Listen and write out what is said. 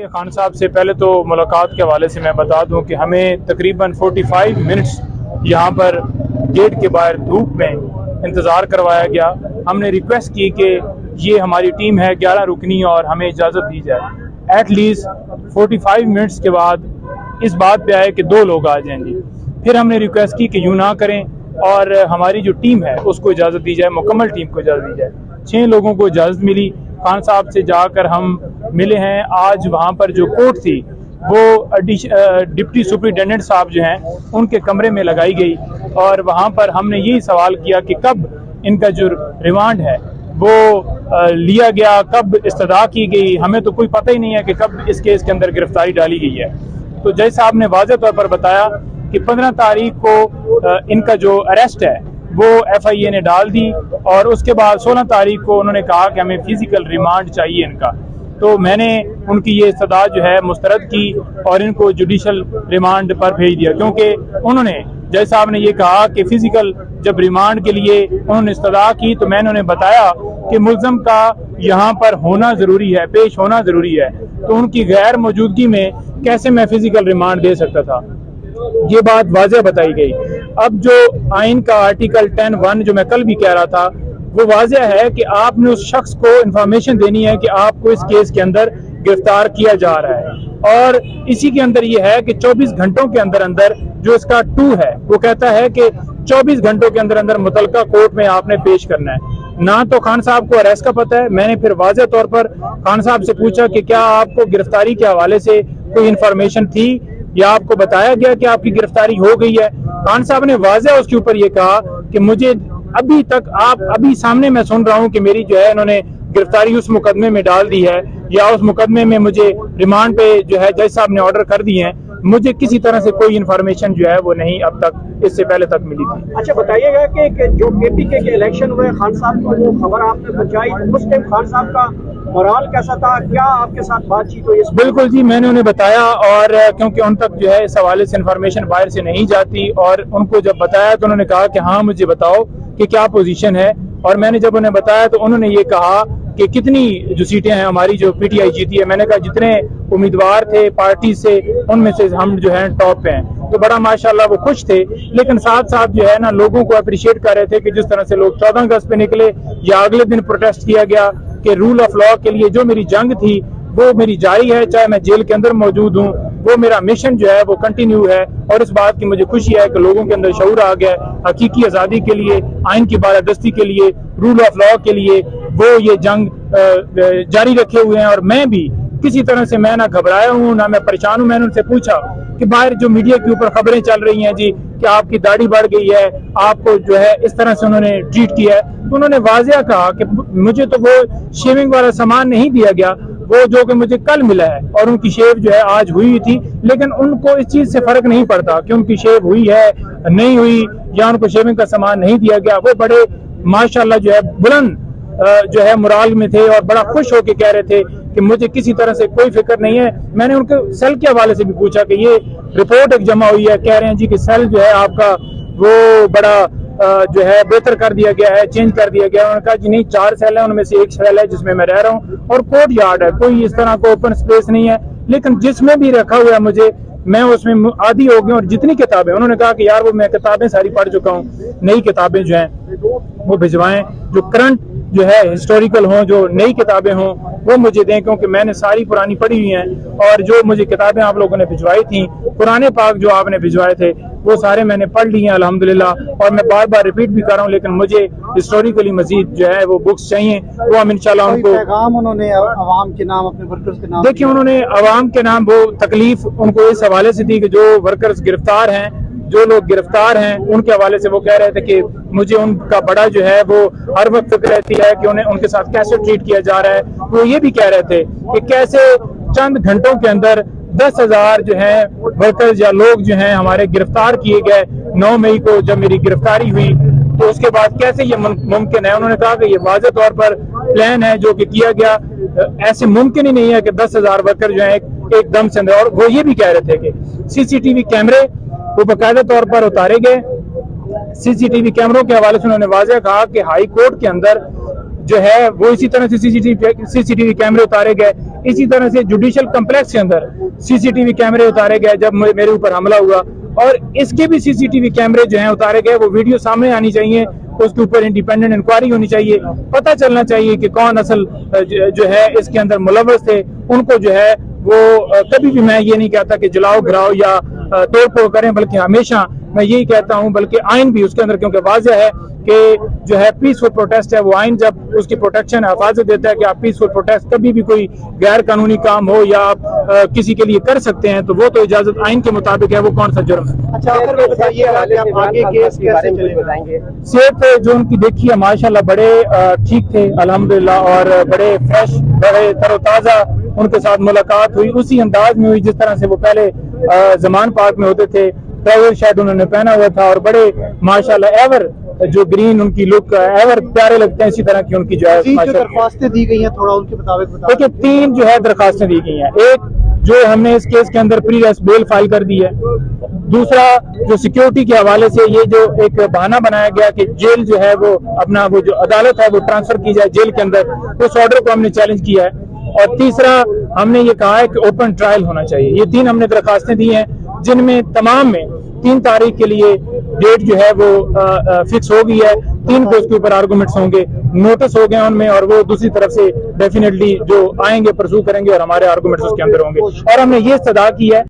खान साहब से पहले तो मुलाकात के हवाले से मैं बता दूं कि हमें तकरीबन 45 मिनट्स यहाँ पर गेट के बाहर धूप में इंतज़ार करवाया गया। हमने रिक्वेस्ट की कि ये हमारी टीम है 11 रुकनी और हमें इजाज़त दी जाए। एटलीस्ट 45 मिनट्स के बाद इस बात पे आए कि 2 लोग आ जाएंगे। फिर हमने रिक्वेस्ट की कि यूँ ना करें और हमारी जो टीम है उसको इजाज़त दी जाए, मुकम्मल टीम को इजाज़त दी जाए। 6 लोगों को इजाज़त मिली। खान साहब से जाकर हम मिले हैं। आज वहाँ पर जो कोर्ट थी वो डिप्टी सुपरिटेंडेंट साहब जो हैं उनके कमरे में लगाई गई और वहाँ पर हमने यही सवाल किया कि कब इनका जो रिमांड है वो लिया गया, कब इस्तदा की गई। हमें तो कोई पता ही नहीं है कि कब इस केस के अंदर गिरफ्तारी डाली गई है। तो जज साहब ने वाज़ेह तौर पर बताया कि 15 तारीख को इनका जो अरेस्ट है वो FIA ने डाल दी और उसके बाद 16 तारीख को उन्होंने कहा कि हमें फिजिकल रिमांड चाहिए इनका। तो मैंने उनकी ये इस्तदा जो है मुस्तरद की और इनको जुडिशल रिमांड पर भेज दिया, क्योंकि उन्होंने जज साहब ने ये कहा कि फिजिकल जब रिमांड के लिए उन्होंने इस्तदा की तो मैंने उन्हें बताया कि मुल्ज़म का यहाँ पर होना ज़रूरी है, पेश होना ज़रूरी है, तो उनकी गैर मौजूदगी में कैसे मैं फिजिकल रिमांड दे सकता था। ये बात वाज़ेह बताई गई। अब जो आइन का आर्टिकल 10(1) जो मैं कल भी कह रहा था वो वाज़ेह है कि आपने उस शख्स को इंफॉर्मेशन देनी है कि आपको इस केस के अंदर गिरफ्तार किया जा रहा है और इसी के अंदर ये है कि 24 घंटों के अंदर अंदर जो इसका 2 है वो कहता है कि 24 घंटों के अंदर अंदर मुतलका कोर्ट में आपने पेश करना है। ना तो खान साहब को अरेस्ट का पता है। मैंने फिर वाज़ेह तौर पर खान साहब से पूछा कि क्या आपको गिरफ्तारी के हवाले से कोई इंफॉर्मेशन थी या आपको बताया गया कि आपकी गिरफ्तारी हो गई है। खान साहब ने वाज़ेह उसके ऊपर ये कहा कि मुझे अभी तक अभी सामने मैं सुन रहा हूं कि मेरी जो है इन्होंने गिरफ्तारी उस मुकदमे में डाल दी है या उस मुकदमे में मुझे रिमांड पे जो है जज साहब ने ऑर्डर कर दिए हैं। मुझे किसी तरह से कोई इन्फॉर्मेशन जो है वो नहीं अब तक इससे पहले तक मिली थी। अच्छा, बताइएगा कि जो KPK के इलेक्शन हुए खान साहब को वो खबर आपने पहुंचाई, उस टाइम खान साहब का मोराल कैसा था, क्या आपके साथ बातचीत हुई? बिल्कुल जी, मैंने उन्हें बताया और क्योंकि उन तक जो है इस हवाले से इन्फॉर्मेशन बाहर से नहीं जाती और उनको जब बताया तो उन्होंने कहा कि हाँ मुझे बताओ कि क्या पोजीशन है। और मैंने जब उन्हें बताया तो उन्होंने ये कहा कि कितनी जो सीटें हैं हमारी जो PTI जीती है। मैंने कहा जितने उम्मीदवार थे पार्टी से उनमें से हम जो है टॉप पे हैं। तो बड़ा माशाल्लाह वो खुश थे, लेकिन साथ साथ जो है ना लोगों को अप्रिशिएट कर रहे थे कि जिस तरह से लोग 14 अगस्त पे निकले या अगले दिन प्रोटेस्ट किया गया कि रूल ऑफ लॉ के लिए जो मेरी जंग थी वो मेरी जारी है, चाहे मैं जेल के अंदर मौजूद हूँ, वो मेरा मिशन जो है वो कंटिन्यू है। और इस बात की मुझे खुशी है कि लोगों के अंदर शऊर आ गया हकीकी आज़ादी के लिए, आइन की बालादस्ती के लिए, रूल ऑफ लॉ के लिए वो ये जंग जारी रखे हुए हैं। और मैं भी किसी तरह से मैं ना घबराया हूँ ना मैं परेशान हूँ। मैंने उनसे पूछा कि बाहर जो मीडिया के ऊपर खबरें चल रही हैं जी कि आपकी दाढ़ी बढ़ गई है, आपको जो है इस तरह से उन्होंने ट्रीट किया है, तो उन्होंने वाज़ेह कहा कि मुझे तो वो शेविंग वाला सामान नहीं दिया गया, वो जो कि मुझे कल मिला है और उनकी शेव जो है आज हुई थी, लेकिन उनको इस चीज से फर्क नहीं पड़ता कि उनकी शेव हुई है नहीं हुई या उनको शेविंग का सामान नहीं दिया गया। वो बड़े माशाल्लाह जो है बुलंद जो है मुराल में थे और बड़ा खुश होकर कह रहे थे कि मुझे किसी तरह से कोई फिक्र नहीं है। मैंने उनके सेल के हवाले से भी पूछा कि ये रिपोर्ट एक जमा हुई है, कह रहे हैं जी कि सेल जो है आपका वो बड़ा जो है बेहतर कर दिया गया है, चेंज कर दिया गया है। उन्होंने कहा जी नहीं, 4 सेल है, उनमें से एक सेल है जिसमें मैं रह रहा हूँ और कोर्ट यार्ड है, कोई इस तरह का ओपन स्पेस नहीं है। लेकिन जिसमें भी रखा हुआ है मुझे, मैं उसमें आदी हो गया। और जितनी किताबें, उन्होंने कहा कि यार वो मैं किताबें सारी पढ़ चुका हूँ, नई किताबें जो हैं वो भिजवाएं, जो करंट जो है हिस्टोरिकल हों, जो नई किताबें हों वो मुझे दें, क्योंकि मैंने सारी पुरानी पढ़ी हुई हैं। और जो मुझे किताबें आप लोगों ने भिजवाई थी, कुरान पाक जो आपने भिजवाए थे वो सारे मैंने पढ़ ली हैं अल्हम्दुलिल्लाह। और मैं बार बार रिपीट भी कर रहा हूँ, लेकिन मुझे हिस्टोरिकली मजीद जो है वो बुक्स चाहिए, वो हम इंशाल्लाह उनको पैगाम उन्होंने अवाम के नाम, अपने वर्कर्स के नाम, देखिए उन्होंने अवाम के नाम वो तकलीफ उनको इस हवाले से थी कि जो वर्कर्स गिरफ्तार हैं, जो लोग गिरफ्तार हैं, उनके हवाले से वो कह रहे थे कि मुझे उनका बड़ा जो है वो हर वक्त फिक्र रहती है कि उन्हें उनके साथ कैसे ट्रीट किया जा रहा है। वो ये भी कह रहे थे कि कैसे चंद घंटों के अंदर 10,000 जो है वर्कर्स या लोग जो हैं हमारे गिरफ्तार किए गए। 9 मई को जब मेरी गिरफ्तारी हुई तो उसके बाद कैसे ये मुमकिन है। उन्होंने कहा कि ये वाज़ेह तौर पर प्लान है जो कि किया गया, ऐसे मुमकिन ही नहीं है कि 10,000 वर्कर जो है एकदम से अंदर। और वो ये भी कह रहे थे कि CCTV कैमरे वो बाकायदा तौर पर उतारे गए। CCTV कैमरों के हवाले से उन्होंने वाज़ेह कहा कि हाई कोर्ट के अंदर जो है वो इसी तरह से सीसीटीवी कैमरे उतारे गए। इसी तरह से जुडिशियल कम्प्लेक्स के अंदर सीसीटीवी कैमरे उतारे गए जब मेरे ऊपर हमला हुआ, और इसके भी सीसीटीवी कैमरे जो हैं उतारे गए। वो वीडियो सामने आनी चाहिए, उसके ऊपर इंडिपेंडेंट इंक्वायरी होनी चाहिए, पता चलना चाहिए कि कौन असल जो है इसके अंदर मुलव्वस थे। उनको जो है वो कभी भी मैं ये नहीं कहता कि जलाओ गिराओ या तोड़ फोड़ करें, बल्कि हमेशा मैं यही कहता हूं, बल्कि आइन भी उसके अंदर क्योंकि वाज़ेह है कि जो है पीसफुल प्रोटेस्ट है, वो आइन जब उसकी प्रोटेक्शन हिफाजत देता है कि आप पीसफुल प्रोटेस्ट कभी भी कोई गैर कानूनी काम हो या आप किसी के लिए कर सकते हैं, तो वो तो इजाजत आइन के मुताबिक है, वो कौन सा जुर्म है। अच्छा, आखिर में बताइएगा कि आप आगे केस कैसे चलेंगे? सेहत जो उनकी देखी है माशाल्लाह बड़े ठीक थे अल्हम्दुलिल्लाह, और बड़े फ्रेश, बड़े तरोताजा उनके साथ मुलाकात हुई, उसी अंदाज में हुई जिस तरह से वो पहले जमान पार्क में होते थे। ट्राउजर शायद उन्होंने पहना हुआ था और बड़े माशाल्लाह एवर जो ग्रीन उनकी लुक एवर प्यारे लगते हैं, इसी तरह की उनकी जो है दरख्वास्तें दी गई हैं, थोड़ा उनके मुताबिक बताइए। देखिए 3 जो है दरखास्तें दी गई हैं। एक जो हमने इस केस के अंदर प्री अरेस्ट बेल फाइल कर दी है। दूसरा जो सिक्योरिटी के हवाले से ये जो एक बहाना बनाया गया कि जेल जो है वो अपना वो जो अदालत है वो ट्रांसफर की जाए जेल के अंदर, उस ऑर्डर को हमने चैलेंज किया है। और तीसरा हमने ये कहा है कि ओपन ट्रायल होना चाहिए। ये 3 हमने दरखास्तें दी हैं, जिनमें तमाम में 3 तारीख के लिए डेट जो है वो फिक्स हो गई है। 3 को उसके ऊपर आर्गूमेंट्स होंगे, नोटिस हो गए उनमें, और वो दूसरी तरफ से डेफिनेटली जो आएंगे परसू करेंगे और हमारे आर्गूमेंट्स उसके अंदर होंगे। और हमने ये इस्तदा की है